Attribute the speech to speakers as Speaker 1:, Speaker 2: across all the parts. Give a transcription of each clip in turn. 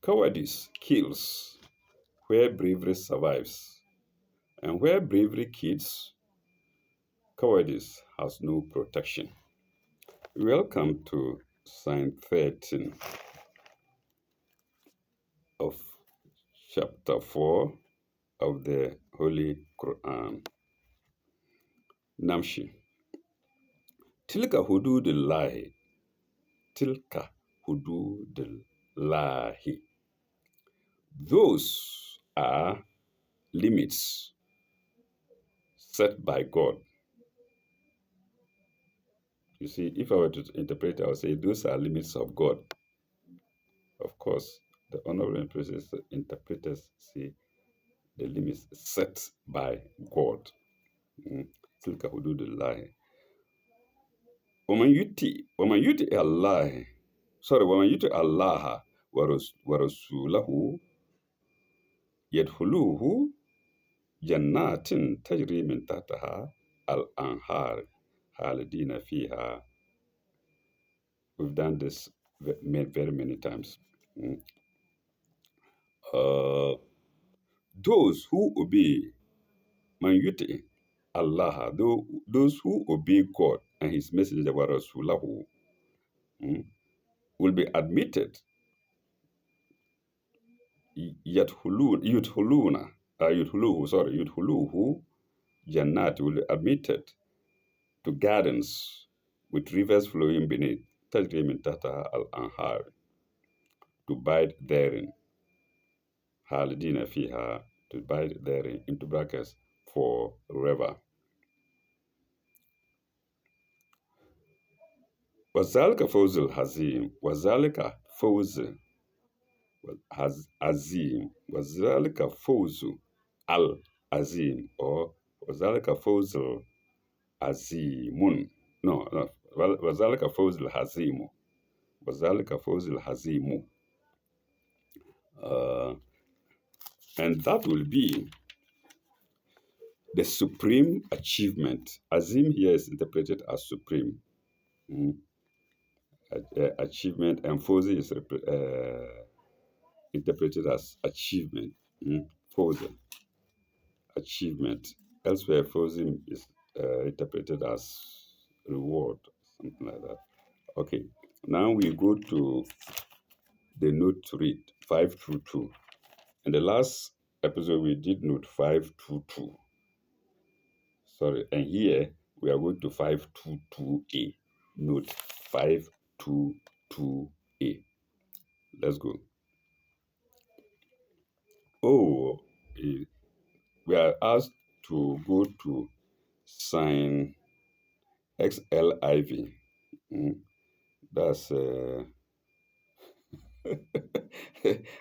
Speaker 1: Cowardice kills where bravery survives. And where bravery kills, cowardice has no protection. Welcome to Sign 13 of chapter 4 of the Holy Quran. Namshi. Tilka hududillahi. Tilka hududillahi. Those are limits set by God. You see, if I were to interpret, I would say those are limits of God. Of course, the honorable interpreters say the limits set by God. Tilka hududillahi. ومن يطع الله ورسوله يدخلوه جنات تجري من تحتها الأنهار خالدين فيها. We've done this very many times. Those who obey Man yuti Allah, those who obey God and His Messenger wa Rasulahu will be admitted. Yudhuluhu Jannat will be admitted to gardens with rivers flowing beneath. Tajri min tahtaha al-anhar, to bide therein. Halidina fiha, to bide therein, into brackets, forever. وذلك فوز العظيم وذلك فوز عظيم وذلك فوز العظيم or وذلك فوز عظيم no وذلك فوز العظيم وذلك فوز العظيم and that will be the supreme achievement. Azim here is interpreted as supreme. Achievement, and Fawzi is interpreted as achievement. Fawzi, achievement. Elsewhere, Fawzi is interpreted as reward, something like that. Okay, now we go to the note to read 522. In the last episode, we did note 522. Sorry, and here we are going to 522A. Note 522A. Let's go. Oh, we are asked to go to sign XLIV. That's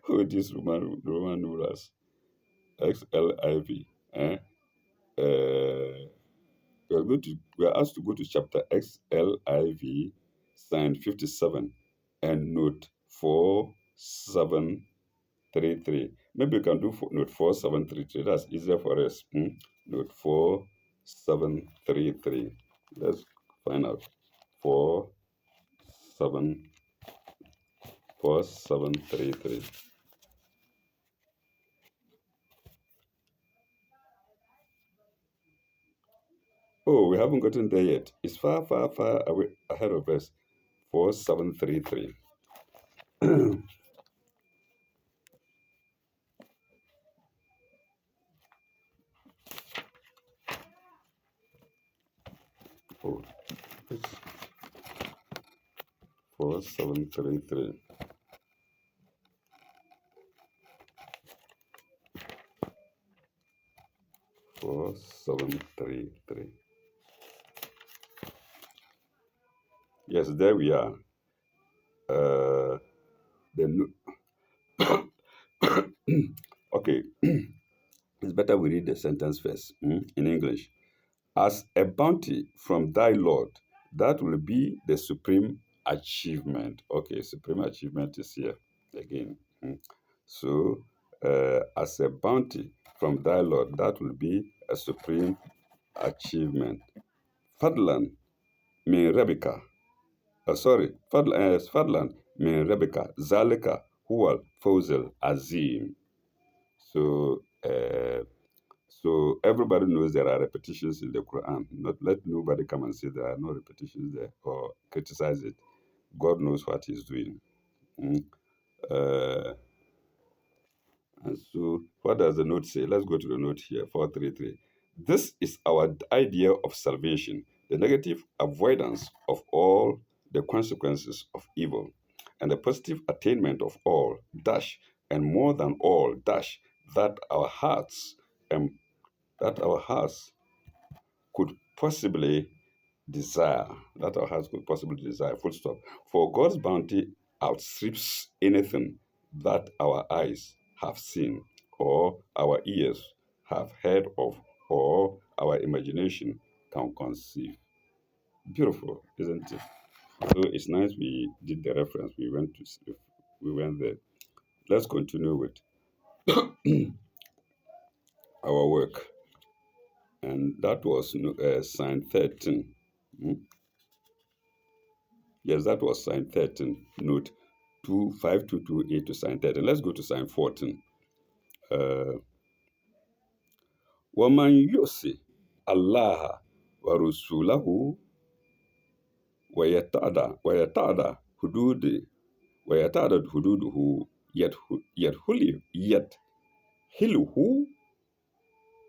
Speaker 1: who this Roman numerals. XLIV. We are asked to go to chapter XLIV, sign 57, and note 4733. Maybe you can do note 4733. That's easier for us. Note 4733. Let's find out. 4733. Oh, we haven't gotten there yet. It's far, far, far away ahead of us. 4733. Oh, 4733. Yes, there we are. Okay, it's better we read the sentence first in English. As a bounty from thy Lord, that will be the supreme achievement. Okay, supreme achievement is here again. So, as a bounty from thy Lord, that will be a supreme achievement. Fadlan min Rebecca. Fadlan min Rebecca. Zalika huwa al azim. So, so everybody knows there are repetitions in the Quran. Not let nobody come and say there are no repetitions there or criticize it. God knows what He's doing. Mm. Uh, and so, what does the note say? Let's go to the note here, 433. This is our idea of salvation, the negative avoidance of all the consequences of evil, and the positive attainment of all, dash, and more than all, dash, that our hearts and that our hearts could possibly desire, that our hearts could possibly desire, full stop. For God's bounty outstrips anything that our eyes have seen, or our ears have heard of, or our imagination can conceive. Beautiful, isn't it? So it's nice we did the reference. We went to sleep. We went there. Let's continue with our work. And that was sign 13. Hmm? Yes, that was sign 13, note 25228 to sign 13. Let's go to sign 14. Uh, وَمَنْ يُؤْسِ اللَّهَ وَرُسُولَهُ وَيَتَعْدَ حدود ويتعدد حدوده يدخله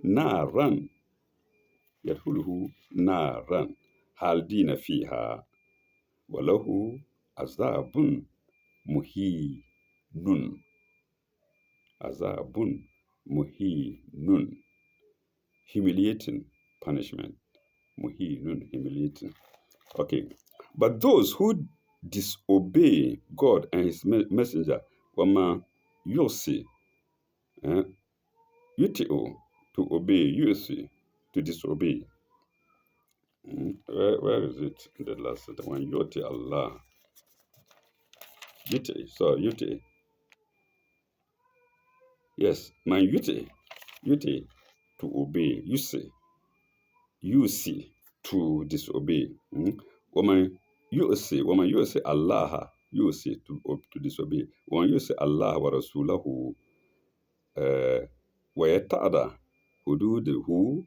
Speaker 1: نارا يدخله نارا خالدين فيها وله عذاب مهين عذاب مهين, humiliating punishment. Muhinun, humiliating. Okay. But those who disobey God and His messenger, Wama Yosi, UTO, to obey, Yosi, to disobey. Where is it in the last sentence? When Yoti Allah, UTE, so UTE. Yes, man UTE, to obey, you see, to disobey. Woman you say Allah, you see to disobey. When you say Allah wa Rasulahu, wa yatada hududuhu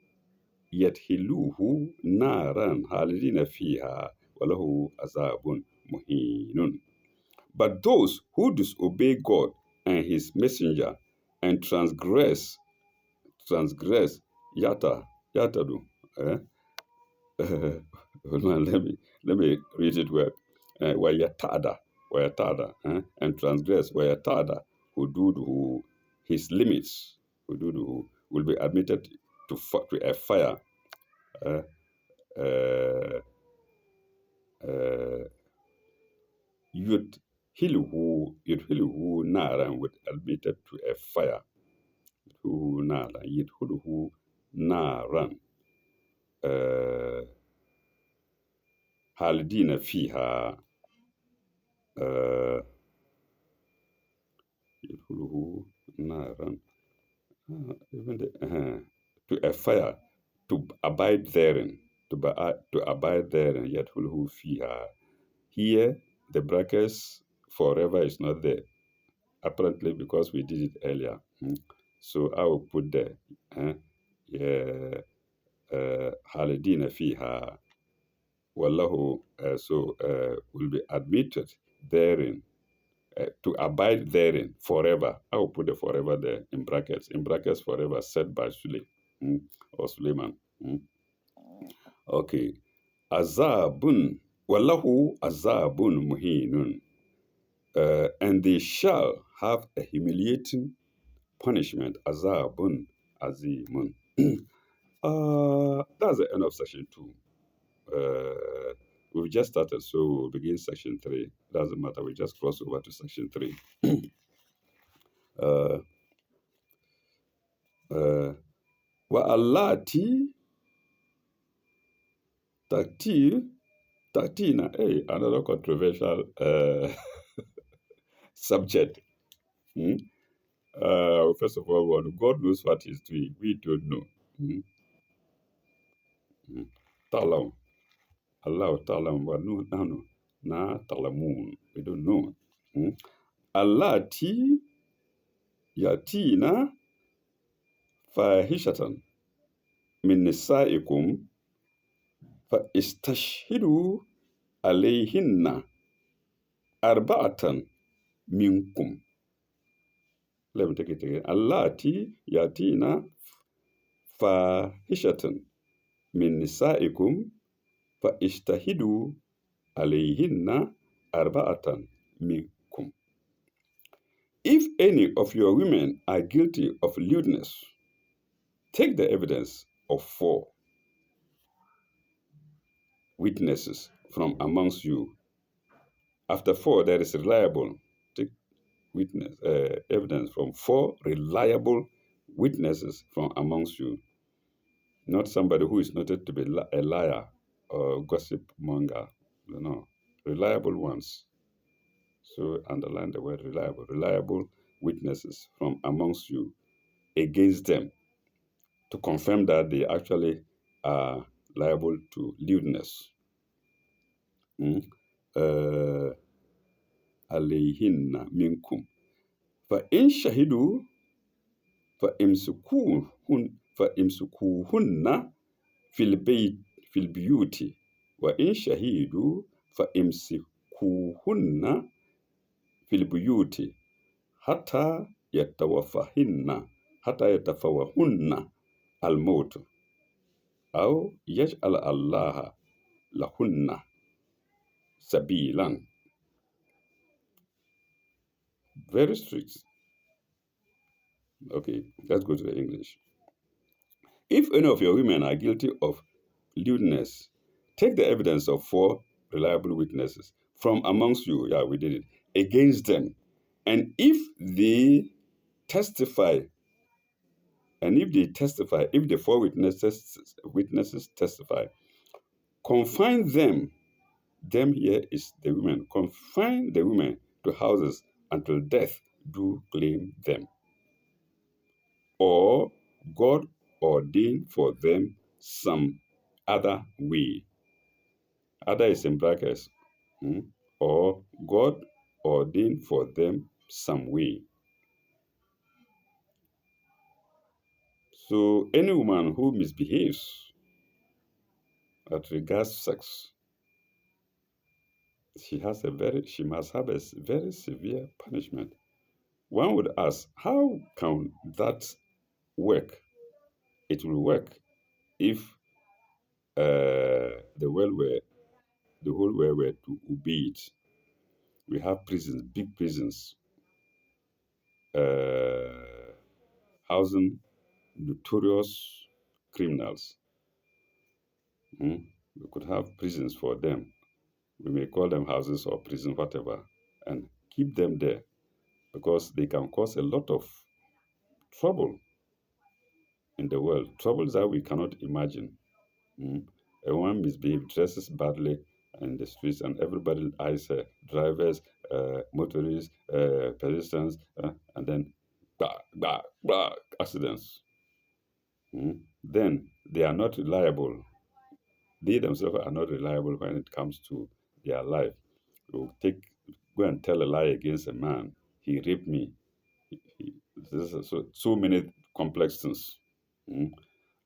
Speaker 1: yadhiluhu naran halidina fiha walahu azabun muhinun. But those who disobey God and His messenger and transgress, yatadu, eh? Hold on, let me read it well. Wayatada, and transgress wayatada, hududuhu, his limits, hududuhu, will be admitted to a fire. Uh, uh, uh, yudhiluhu naran, will admitted to a fire. Yudhiluhu naran. Halidina fiha. Yudhiluhu naran. Even to a fire, to abide therein, to abide therein, yet who fiha. Here, the brackets forever is not there, apparently because we did it earlier. So I will put there, yeah, halidina fiha, wallahu, so will be admitted therein, to abide therein forever. I will put the forever there in brackets. In brackets, forever, said by Sule or Suleiman. Okay. Azabun. Wallahu azabun muhinun. And they shall have a humiliating punishment. Azabun azimun. That's the end of section 2. We've just started, so we'll begin section 3. Doesn't matter, we just cross over to section 3. Wa allati taktina, another controversial subject. First of all, God knows what He's doing. We don't know. Talam. Allah talam wa no, na talamun. We don't know. allati yatina fahishatan min nisaikum fa istashhidu alayhinna arba'atan minkum. Let me take it again. Allati yatina fahishatan min nisaikum fa ishtahidu alayhinna arba'atan minkum. If any of your women are guilty of lewdness, take the evidence of 4 witnesses from amongst you. After 4, there is reliable. Take evidence from 4 reliable witnesses from amongst you, not somebody who is noted to be a liar or gossip monger. No, reliable ones. So underline the word reliable. Reliable witnesses from amongst you against them to confirm that they actually are liable to lewdness. Alayhinna minkum. فإن شهدوا فامسكوهن في البيوت وإن شهدوا فامسكوهن في البيوت حتى يتوفاهن الموت أو يجعل الله لهن سبيلا. Very strict. Okay, let's go to the English. If any of your women are guilty of lewdness, take the evidence of 4 reliable witnesses from amongst you. Yeah, we did it. Against them. And if the 4 witnesses testify, confine them. Them here is the women. Confine the women to houses until death do claim them. Or God ordain for them some other way. Other is in brackets. Or God ordain for them some way. So any woman who misbehaves as regards sex, she must have a very severe punishment. One would ask, how can that work? It will work if the whole world were to obey it. We have prisons, big prisons, housing notorious criminals. We could have prisons for them. We may call them houses or prison, whatever, and keep them there because they can cause a lot of trouble in the world, troubles that we cannot imagine. A woman misbehaves, dresses badly in the streets, and everybody eyes her, drivers, motorists, pedestrians, and then accidents. Then they are not reliable. They themselves are not reliable when it comes to their life. You go and tell a lie against a man. He raped me. There's so many complex things.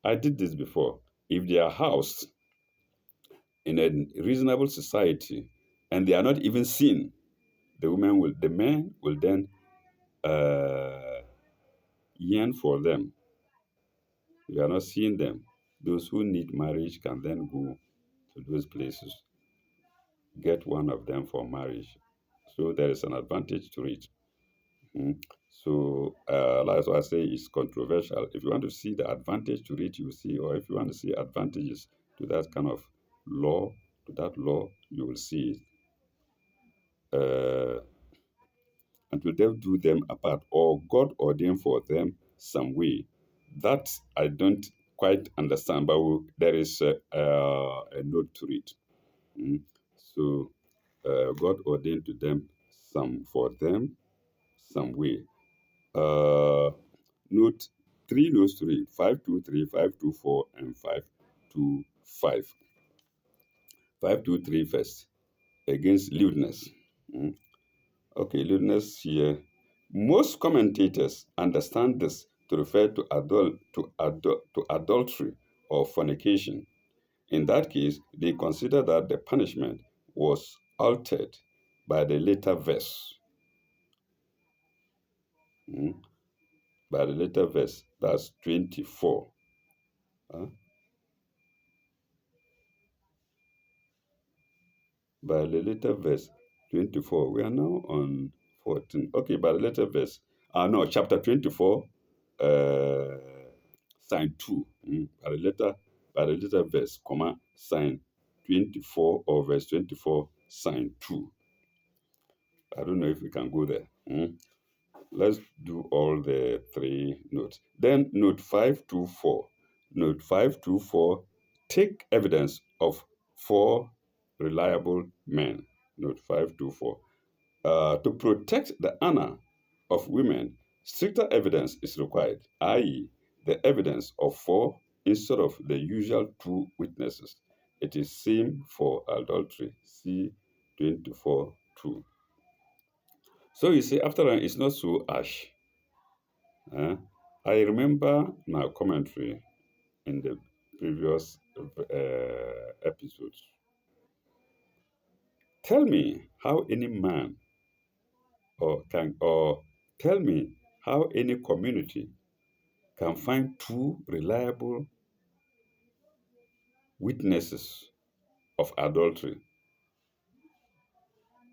Speaker 1: I did this before. If they are housed in a reasonable society and they are not even seen, the men will then yearn for them. We are not seeing them. Those who need marriage can then go to those places, get one of them for marriage. So there is an advantage to it. So that's why I say it's controversial. If you want to see the advantage to it, you see, or if you want to see advantages to that kind of law, you will see it. Until death do them apart, or God ordain for them some way. That I don't quite understand, but there is a note to it. So God ordained to them some way. Note 3 notes 3, 523, 524, and 525. 523 first, against lewdness. Okay, lewdness here. Most commentators understand this to refer to, to adultery or fornication. In that case, they consider that the punishment was altered by the later verse. Mm, by the later verse, that's 24. Huh? By the later verse 24. We are now on 14. Okay, by the later verse. No, chapter 24, uh, sign 2. By the later verse, comma, sign 24 or verse 24, sign 2. I don't know if we can go there. Let's do all the three notes. Then note 524. Note 524, take evidence of four reliable men. Note 524. To protect the honor of women, stricter evidence is required, i.e., the evidence of four instead of the usual two witnesses. It is same for adultery. See 24:2. So you see, after that, it's not so harsh. I remember my commentary in the previous episodes. Tell me how any man or tell me how any community can find two reliable witnesses of adultery.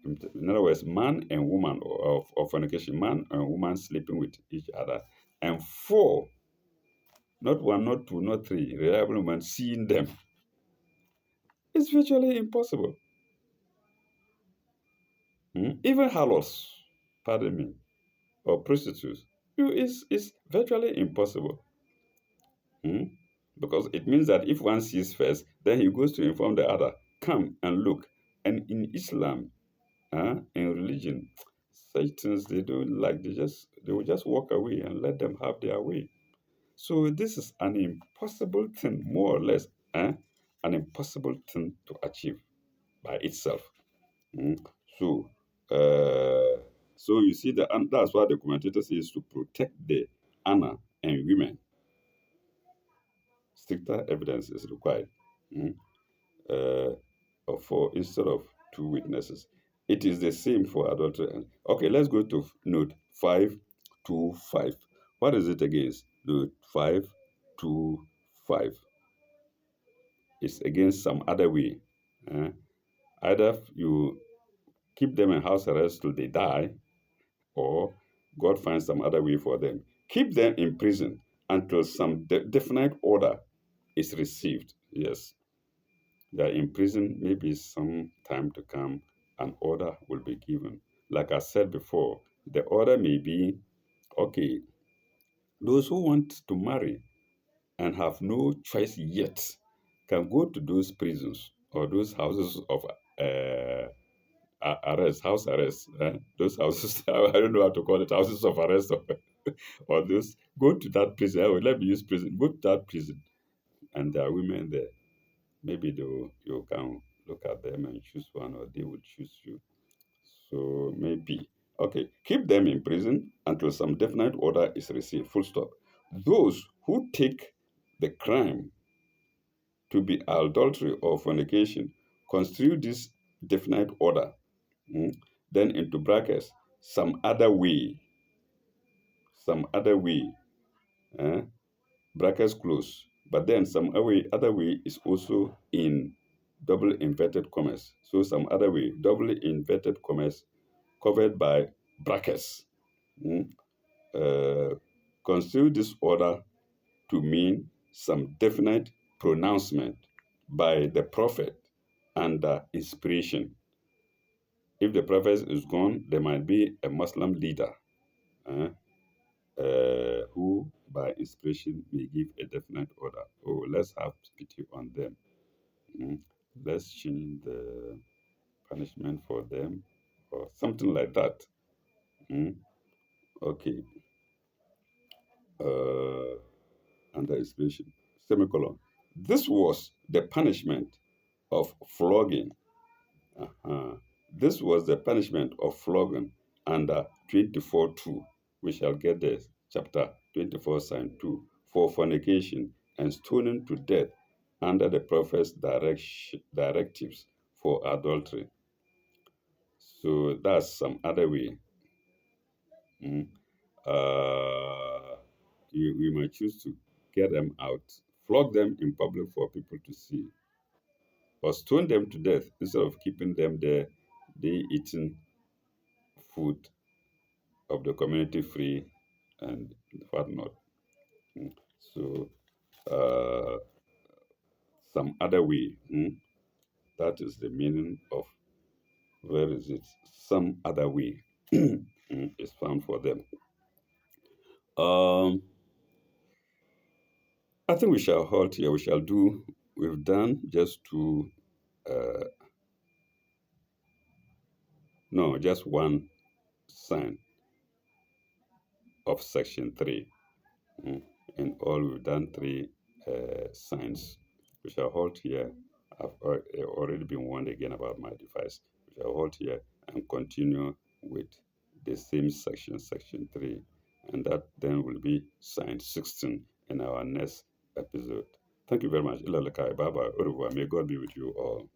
Speaker 1: In other words, man and woman of fornication, man and woman sleeping with each other, and four, not one, not two, not three, reliable women seeing them. It's virtually impossible. Even harlots, pardon me, or prostitutes, is virtually impossible. Hmm? Because it means that if one sees first, then he goes to inform the other, come and look. And in Islam, in religion, such things they don't like. They will just walk away and let them have their way. So this is an impossible thing, more or less, an impossible thing to achieve by itself. Mm. So, uh, so you see that, and that's why the commentator says to protect the honor and women. Stricter evidence is required. Mm. For instead of two witnesses. It is the same for adultery. Okay, let's go to note 525. What is it against? Note 525. It's against some other way. Either you keep them in house arrest till they die, or God finds some other way for them. Keep them in prison until some definite order is received. Yes, they are in prison, maybe some time to come, an order will be given. Like I said before, the order may be okay, those who want to marry and have no choice yet can go to those prisons or those houses of arrest, house arrest, those houses, I don't know how to call it, houses of arrest, or those, go to that prison. Oh, let me use prison, go to that prison, and there are women there. Maybe you can look at them and choose one, or they will choose you. So maybe. Okay, keep them in prison until some definite order is received. Full stop. Those who take the crime to be adultery or fornication construe this definite order, then into brackets, some other way, eh, brackets close. But then some other way is also in double inverted commas. So some other way, double inverted commas, covered by brackets. Mm, Construe this order to mean some definite pronouncement by the prophet under inspiration. If the prophet is gone, there might be a Muslim leader uh, who, by inspiration, may give a definite order. Oh, let's have pity on them. Mm. Let's change the punishment for them, or something like that. Mm. Okay. Uh, Under inspiration. Semicolon. This was the punishment of flogging. Uh-huh. This was the punishment of flogging under 24:2. We shall get the chapter 24, sign 2, for fornication and stoning to death under the prophet's directives for adultery. So that's some other way. Mm. We might choose to get them out, flog them in public for people to see, or stone them to death instead of keeping them there, they eating food of the community free and whatnot. Mm. So, some other way. That is the meaning of where is it? Some other way is found for them. Um, I think we shall halt here. We shall do. We've done just two. Uh, no, just one sign of section 3. Mm. In all, we've done three signs. We shall halt here. I've already been warned again about my device. We shall halt here and continue with the same section, section 3. And that then will be sign 16 in our next episode. Thank you very much. Bye bye. Au revoir. May God be with you all.